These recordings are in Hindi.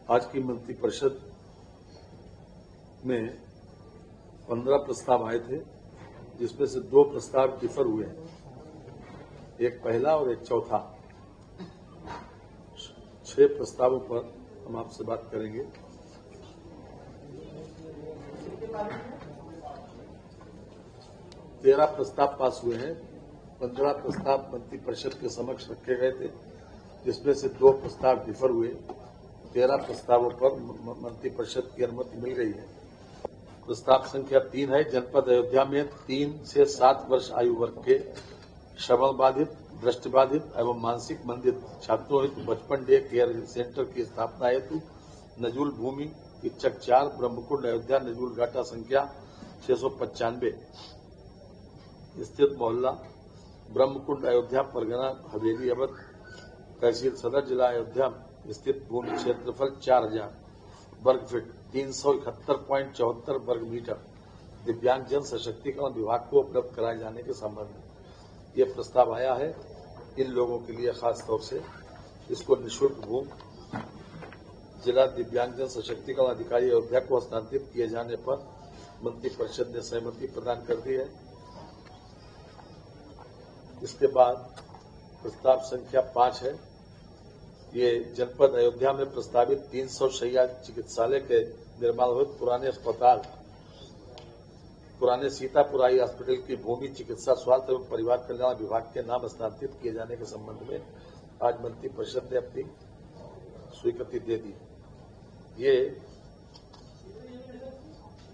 आज की मंत्रिपरिषद में 15 प्रस्ताव आए थे, जिसमें से 2 प्रस्ताव डिफर हुए हैं, एक पहला और एक चौथा। 6 प्रस्तावों पर हम आपसे बात करेंगे। तेरह प्रस्ताव पास हुए हैं, 15 प्रस्ताव मंत्रिपरिषद के समक्ष रखे गए थे, जिसमें से 2 प्रस्ताव डिफर हुए। 13 प्रस्तावों पर मंत्रिपरिषद की अनुमति मिल गई है। प्रस्ताव संख्या 3 है, जनपद अयोध्या में 3 से 7 वर्ष आयु वर्ग के श्रवण बाधित, दृष्टिबाधित एवं मानसिक मंदित छात्रों हेतु बचपन डे केयर सेंटर की स्थापना हेतु नजूल भूमि इच्छक 4 ब्रह्मकुंड अयोध्या नजूल घाटा संख्या 695 स्थित मोहल्ला ब्रह्मकुंड अयोध्या परगना हवेली अवध तहसील सदर जिला अयोध्या स्थित भूमि क्षेत्रफल 4000 वर्ग फीट 371.74 वर्ग मीटर दिव्यांग जन सशक्तिकरण विभाग को उपलब्ध कराए जाने के संबंध में यह प्रस्ताव आया है। इन लोगों के लिए खास तौर से इसको निःशुल्क भूमि जिला दिव्यांग जन सशक्तिकरण अधिकारी अयोध्या को हस्तांतरित किए जाने पर मंत्रिपरिषद ने सहमति प्रदान कर दी है। इसके बाद प्रस्ताव संख्या 5 है, ये जनपद अयोध्या में प्रस्तावित 300 शैय्या चिकित्सालय के निर्माण हेतु पुराने सीतापुराई हॉस्पिटल की भूमि चिकित्सा स्वास्थ्य एवं परिवार कल्याण विभाग के नाम हस्तांतरित किए जाने के संबंध में आज मंत्रिपरिषद ने अपनी स्वीकृति दे दी। ये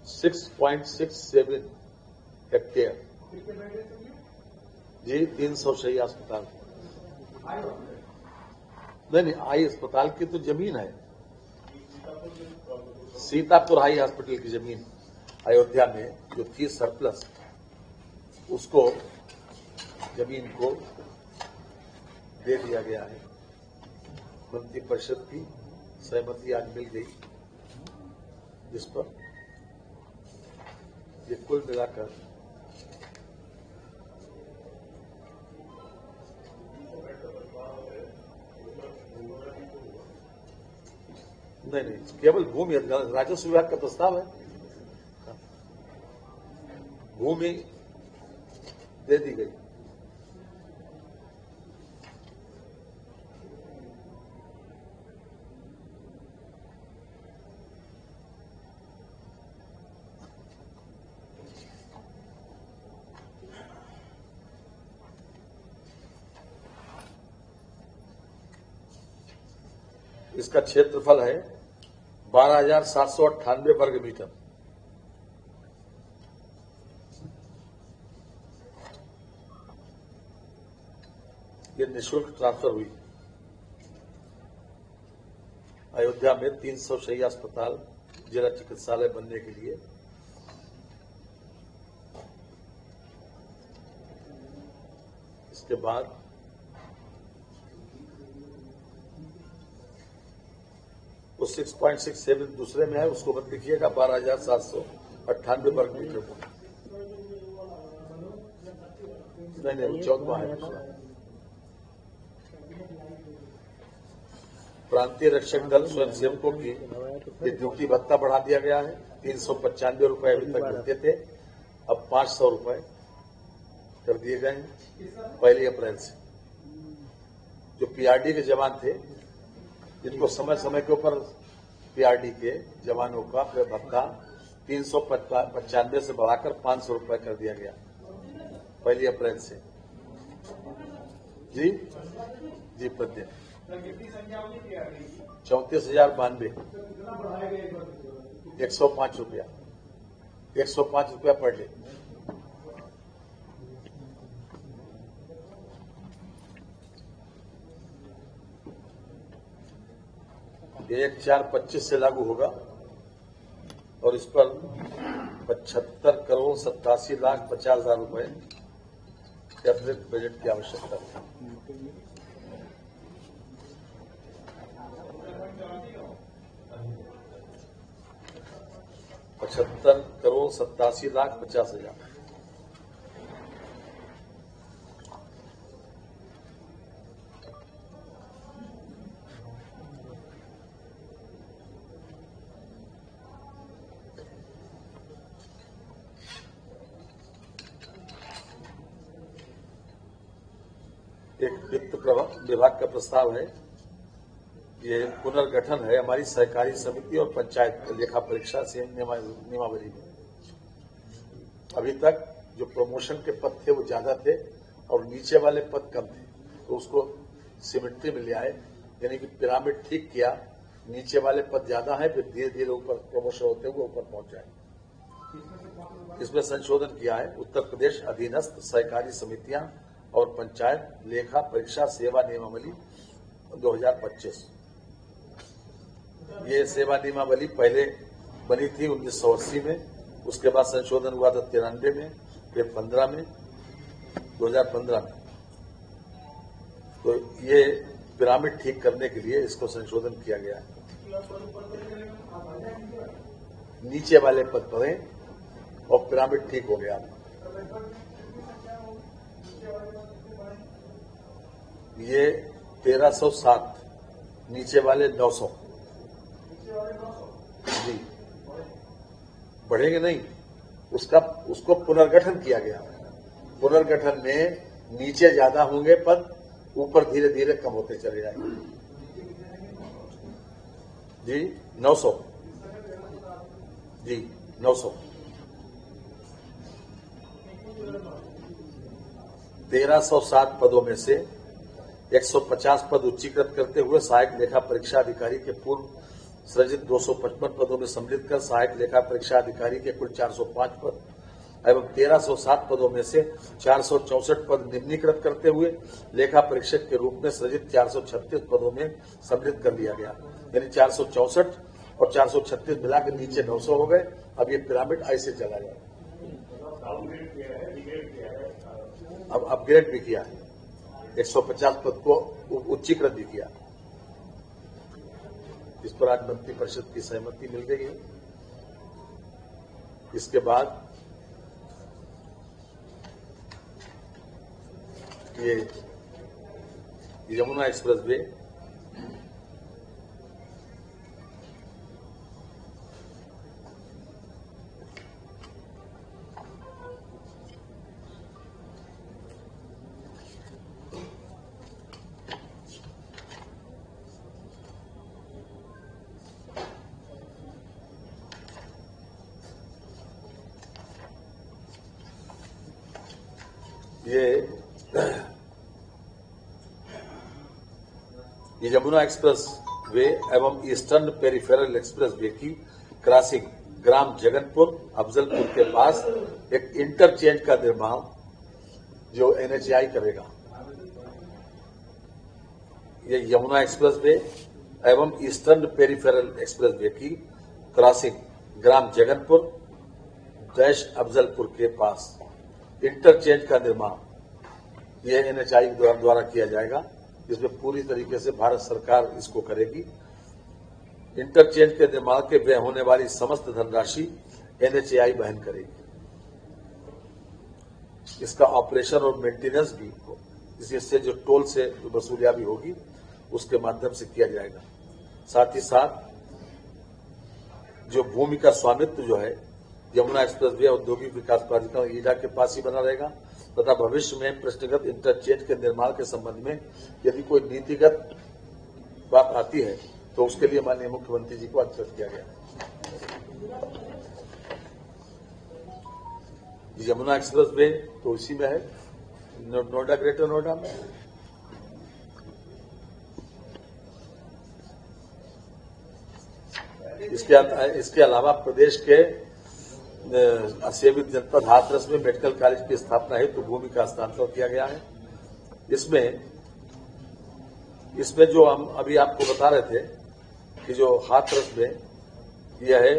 6.67 हेक्टेयर जी 300 शैय्या अस्पताल नहीं, आई अस्पताल की तो जमीन है, सीतापुर हाई हॉस्पिटल की जमीन अयोध्या में जो थी सरप्लस, उसको जमीन को दे दिया गया है। मंत्रिपरिषद की सहमति आज मिल गई, जिस पर ये कुल मिलाकर नहीं, केवल भूमि राजस्व विभाग का प्रस्ताव है, भूमि दे दी गई। इसका क्षेत्रफल है 12,798 वर्ग मीटर। ये निःशुल्क ट्रांसफर हुई। अयोध्या में 300 शैय्या अस्पताल जिला चिकित्सालय बनने के लिए इसके बाद वो 6.67 दूसरे में है, उसको मत लिखिएगा, 12,798 वर्ग मीटर को नहीं, वो 14वां है दूसरा। प्रांतीय रक्षक दल स्वयंसेवकों की ड्यूटी भत्ता बढ़ा दिया गया है। 395 रुपए अभी तक मिलते थे, अब 500 रुपए कर दिए गए हैं 1 अप्रैल से। जो पीआरडी के जवान थे, जिनको समय समय के ऊपर पीआरडी के जवानों का भत्ता 395 से बढ़ाकर 500 रुपए कर दिया गया 1 अप्रैल से। जी पद्य 34,092 105 रुपया, 105 रुपया पर डे। ये 1/4/25 से लागू होगा और इस पर 75,87,50,000 रुपए कैबिनेट बजट की आवश्यकता है। $75,87,50,000। एक वित्त विभाग का प्रस्ताव है। ये पुनर्गठन है हमारी सहकारी समिति और पंचायत लेखा परीक्षा से नियमावली में। अभी तक जो प्रमोशन के पद थे वो ज्यादा थे और नीचे वाले पद कम थे, तो उसको सिमेट्री में ले आए, यानी कि पिरामिड ठीक किया। नीचे वाले पद ज्यादा है, फिर धीरे धीरे ऊपर प्रमोशन होते हुए ऊपर पहुंच जाए। इसमें संशोधन किया है उत्तर प्रदेश अधीनस्थ सहकारी समितियां और पंचायत लेखा परीक्षा सेवा नियमावली 2025। ये सेवा नियमावली पहले बनी थी 1980 में, उसके बाद संशोधन हुआ था 93 में, फिर 15 में, 2015 में। तो ये पिरामिड ठीक करने के लिए इसको संशोधन किया गया है। नीचे वाले पद पड़े और पिरामिड ठीक हो गया। ये 1307, नीचे वाले 900। जी, बढ़ेंगे नहीं, उसको पुनर्गठन किया गया। पुनर्गठन में नीचे ज्यादा होंगे पद, ऊपर धीरे धीरे कम होते चले जाएंगे। जी 900, जी 900। 1307 पदों में से 150 पद उच्चीकृत करते हुए सहायक लेखा परीक्षा अधिकारी के पूर्व सृजित 255 पदों में सम्मिलित कर सहायक लेखा परीक्षा अधिकारी के कुल 405 पद एवं 1307 पदों में से 464 पद निम्नीकृत करते हुए लेखा परीक्षक के रूप में सृजित 436 पदों में सम्मिलित कर लिया गया। यानी 464 और 436 मिलाकर नीचे 900 हो गए। अब ये पिरामिड ऐसे चला जाए। अब अपग्रेड भी किया है, 150 पद को उच्चीकृत भी किया। इस पर आज मंत्री परिषद की सहमति मिल गई है। इसके बाद ये यमुना एक्सप्रेस वे ये यमुना एक्सप्रेस वे एवं ईस्टर्न पेरिफेरल एक्सप्रेस वे की क्रॉसिंग ग्राम जगनपुर अफजलपुर के पास एक इंटरचेंज का निर्माण जो एनएचएआई करेगा। ये यमुना एक्सप्रेस वे एवं ईस्टर्न पेरिफेरल एक्सप्रेस वे की क्रॉसिंग ग्राम जगनपुर अफजलपुर के पास इंटरचेंज का निर्माण यह एनएचएआई द्वारा किया जाएगा, जिसमें पूरी तरीके से भारत सरकार इसको करेगी। इंटरचेंज के निर्माण के व्यय होने वाली समस्त धनराशि एनएचएआई वहन करेगी। इसका ऑपरेशन और मेंटेनेंस भी इससे जो टोल से वसूलियां भी होगी उसके माध्यम से किया जाएगा। साथ ही साथ जो भूमि का स्वामित्व जो है यमुना एक्सप्रेस वे औद्योगिक विकास प्राधिकरण ईडा के पास ही बना रहेगा तथा भविष्य में प्रश्नगत इंटरचेंज के निर्माण के संबंध में यदि कोई नीतिगत बात आती है तो उसके लिए माननीय मुख्यमंत्री जी को अवगत किया गया। यमुना एक्सप्रेस वे तो इसी में है, नोएडा, ग्रेटर नोएडा में। इसके अलावा प्रदेश के सेवित जनपद हाथरस में मेडिकल कॉलेज की स्थापना हेतु तो भूमि का हस्तांतरण किया गया है। इसमें जो हम अभी आपको बता रहे थे कि जो हाथरस में यह है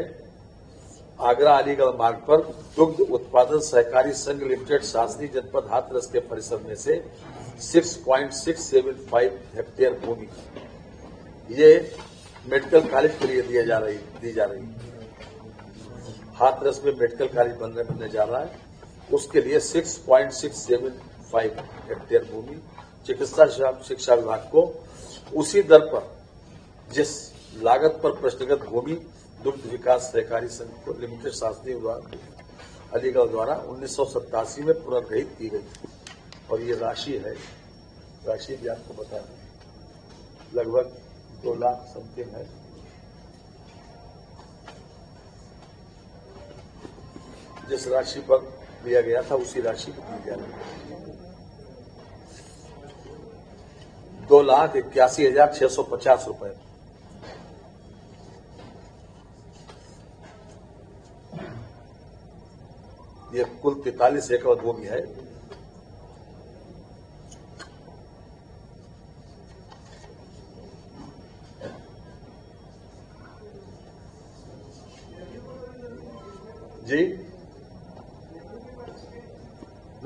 आगरा अलीगढ़ मार्ग पर दुग्ध उत्पादन सहकारी संघ लिमिटेड शासनी जनपद हाथरस के परिसर में से 6.675 हेक्टेयर भूमि ये मेडिकल कॉलेज के लिए दी जा रही हाथरस में मेडिकल कॉलेज बनने जा रहा है, उसके लिए 6.675 हेक्टेयर भूमि चिकित्सा शिक्षा विभाग को उसी दर पर जिस लागत पर प्रश्नगत भूमि दुग्ध विकास सहकारी संघ लिमिटेड शासनीय अलीगढ़ द्वारा 1987 में पुनर्ग्रहित की गई और ये राशि है राशि भी आपको बता दें, लगभग 2 लाख समथिंग है। जिस राशि पर लिया गया था उसी राशि को दी जा रही है। 2,81,650 रुपए। ये कुल 43 एकड़ भूमि है। जी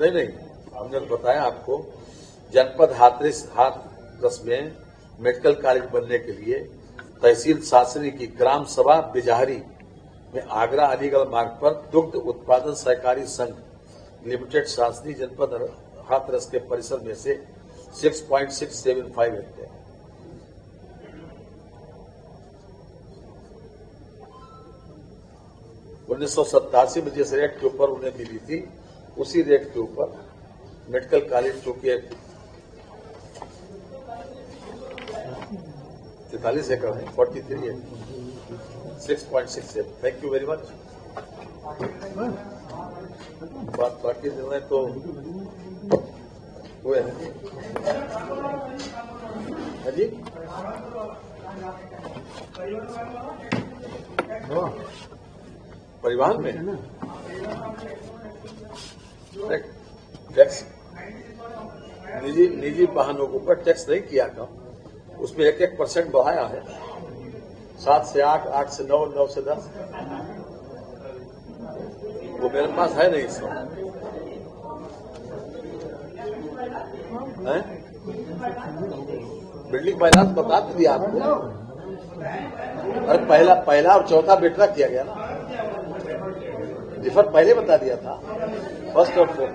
नहीं, हमने बताया आपको, जनपद हाथरस में मेडिकल कॉलेज बनने के लिए तहसील शासनी की ग्राम सभा बिजाहरी में आगरा अलीगढ़ मार्ग पर दुग्ध उत्पादन सहकारी संघ लिमिटेड शासनी जनपद हाथरस के परिसर में से 6.675 हेक्टेयर। $1987 में जिस रेट के ऊपर उन्हें मिली थी उसी रेट के ऊपर मेडिकल कॉलेज चूंकि 43 एकड़ है, 43 है, 6.67। Thank you very much. बाकी निर्णय तो हुए हैं जी। परिवहन में टैक्स निजी वाहनों के ऊपर टैक्स नहीं किया कम, उसमें 1% बढ़ाया है, 7 से 8, 8 से 9, 9 से 10। वो मेरे पास है नहीं सब है। बिल्डिंग फाइनेंस बता दिया आपको। अरे पहला और चौथा बेटरा किया गया ना, डिफर पहले बता दिया था। फर्स्ट और फोर्थ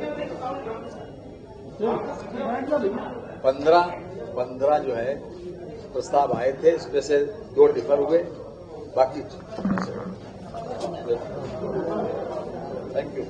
15 जो है प्रस्ताव आए थे, इसमें से 2 डिफर हुए, बाकी। Thank you.